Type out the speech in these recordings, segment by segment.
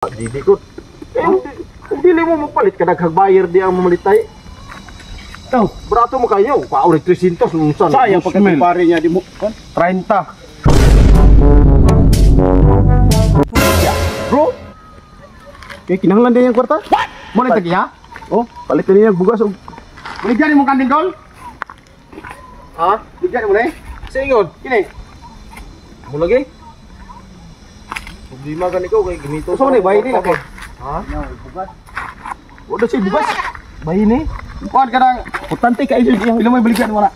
Didi ko. Kung dili mo mapalit ka naghagbayar di ang mamalitay. Ikaw, Barato mo kayo. Paulit 300 unsan. sayang pagkatupari niya di mo. 30. Bro, kaya kinahanglan din yung kwarta. Mo na tagi ha? Oh, palit ka niya bugas. Baligyan mo kanding dol. Ha? Baligyan mo na eh. Singon. Kini. Mo lagi. Problema kan ikaw kay ginito. Gusto mo na bayi nila kay. Ha? Wala siya bugas. Bayi ni. Kuan ka nang putante ka iso yang ilang may baligyan mo na.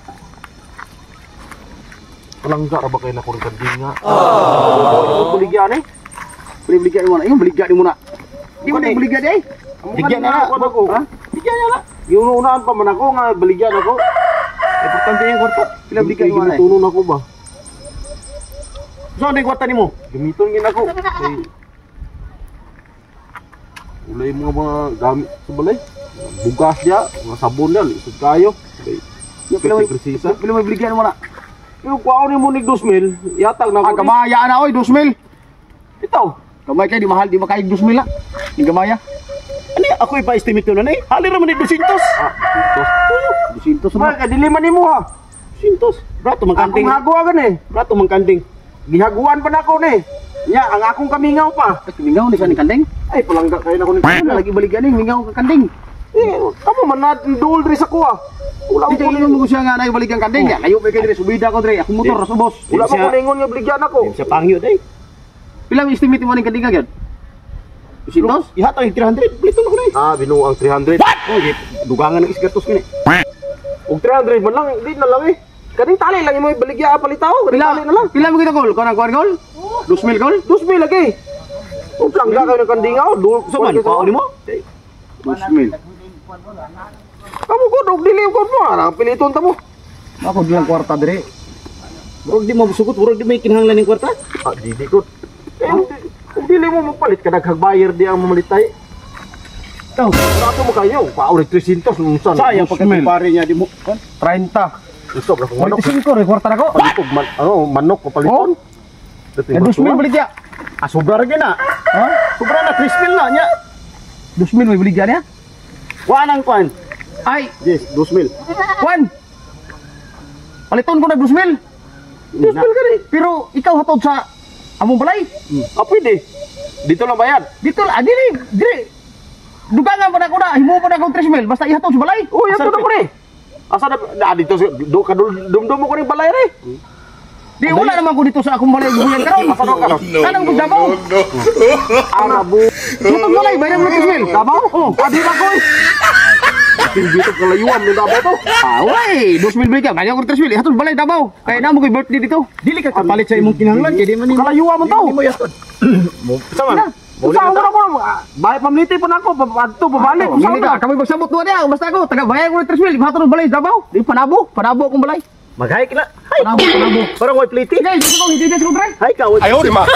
Palangga ra ba kay na kung kanding nga. Oh. Buligyan eh. Baligyan mo na. Yung baligyan mo na. Di mo na baligyan eh. Bigyan na ako. Ha? Bigyan na. Yung unaan pa man ako nga baligyan ako. Importante yung kwarta. Pila baligyan mo na. Tunon ako ba? So ano yung kwarta ni mo? Gamiton gin ako. Kay ulay mga gamit sa balay. Bugas dia, mga sabon dia, lisod kayo. Pila may Presisa. pila may baligyan mo na. Yung kuwaon ni mo ni 2,000, yatag na Ah, ako. kamaya na oy 2,000. Itaw. Kamay kay di mahal di makaig 2,000 na. Yung kamaya. Ano ako ipa-estimate yun na eh? Hali naman ni 200. Ah, 200 200. na. Ba, kadiliman ni mo ha. 200. Brato Akong magkanding. hagwa ka eh. Brato magkanding. Gihaguan pa na ako ni. Nya, ang akong kamingaw pa. Mingaw ni sa ni kanding. Ay, palangga kayo na ko ni. Ano lagi baligyan ni mingaw ka kanding. Eh, tamo man na dual dre sa kuha. Wala Di ko kayo mo siya nga na baligyan kanding. Ya, layo pa kay dire subida ko dire. Ako motor ra subos. Wala pa ko ningon nga bligyan ako. Sa pangyo day. Pila mo estimate mo ning kanding agad? 200? Ihatag 300. Plito na ko ni. Ah, binuang 300. Oh, dugangan ng iskertos kini. Og 300 man lang, di na lang eh. Kaning tali lang mo ibaligya palitaw. Kaning Pila tali na lang. Pila mo kita gol? Kuan gol? 2,000 gol? 2,000 lagi. O plangga kayo ng kandingaw. Sa man pa ni mo? 2,000. Kamu ko dog dili ko mo. Ang piliton ta mo. Ako dilang kwarta dire. Burog di mo sugot, burog di may kinahanglan ning kwarta. Ah, didi ko. Kung dili mo mapalit ka naghagbayar di ang mamalitay. Ikaw, Barato mo kayo. Paulit 300 unsan. sayang pagkatupari niya di mo. 30. Usap na kung manok. 45 re kwarta nako. Palitog man, manok ko paliton. Eh 2,000 baligya. Ah, sobra ra na. Ha? Sobra na 3,000 na nya. 2,000 may baligya niya? Kuan ang kuan. Ay, Yes, 2,000. Juan. Paliton ko na 2,000. 2,000 ka rin. Pero ikaw hatod sa among balay. Ah, pwede. Dito lang bayad. Dito dire. Dugangan pa na ko na, himo pa na ko 3,000 basta ihatod sa balay. Oh, yan to na ko ni. Asa na dito dumdum mo ko ni balay re. Di wala naman ko dito sa akong balay gubuyan karon. Asa ka karon? Kanang Davao. Arabu. Hatod balay bayad mo 3,000. Davao? Oh, adi na ko. Dito kalayuan ni Davao to. Away, 2,000 baligya, bayad ko 3,000 ihatod balay Davao. Kaya na mo koy birthday dito. Dili ka kapalit sa imong kinahanglan kay di man nimo. Kalayuan mo to. Di mo yatod. Sama. Usaw mo na ko. Bay pamliti po na ako, adto babalik. Usaw Hindi na. ka, kami magsabot doon niya. Basta ako, taga bayad ko ng 3,000 ihatod balay Davao. Di panabo akong balay. Maghay kila. Panabo. Parang way pliti. Sige, dito ko, hindi dito ko, pre. Hay ka. Ayaw, di ma.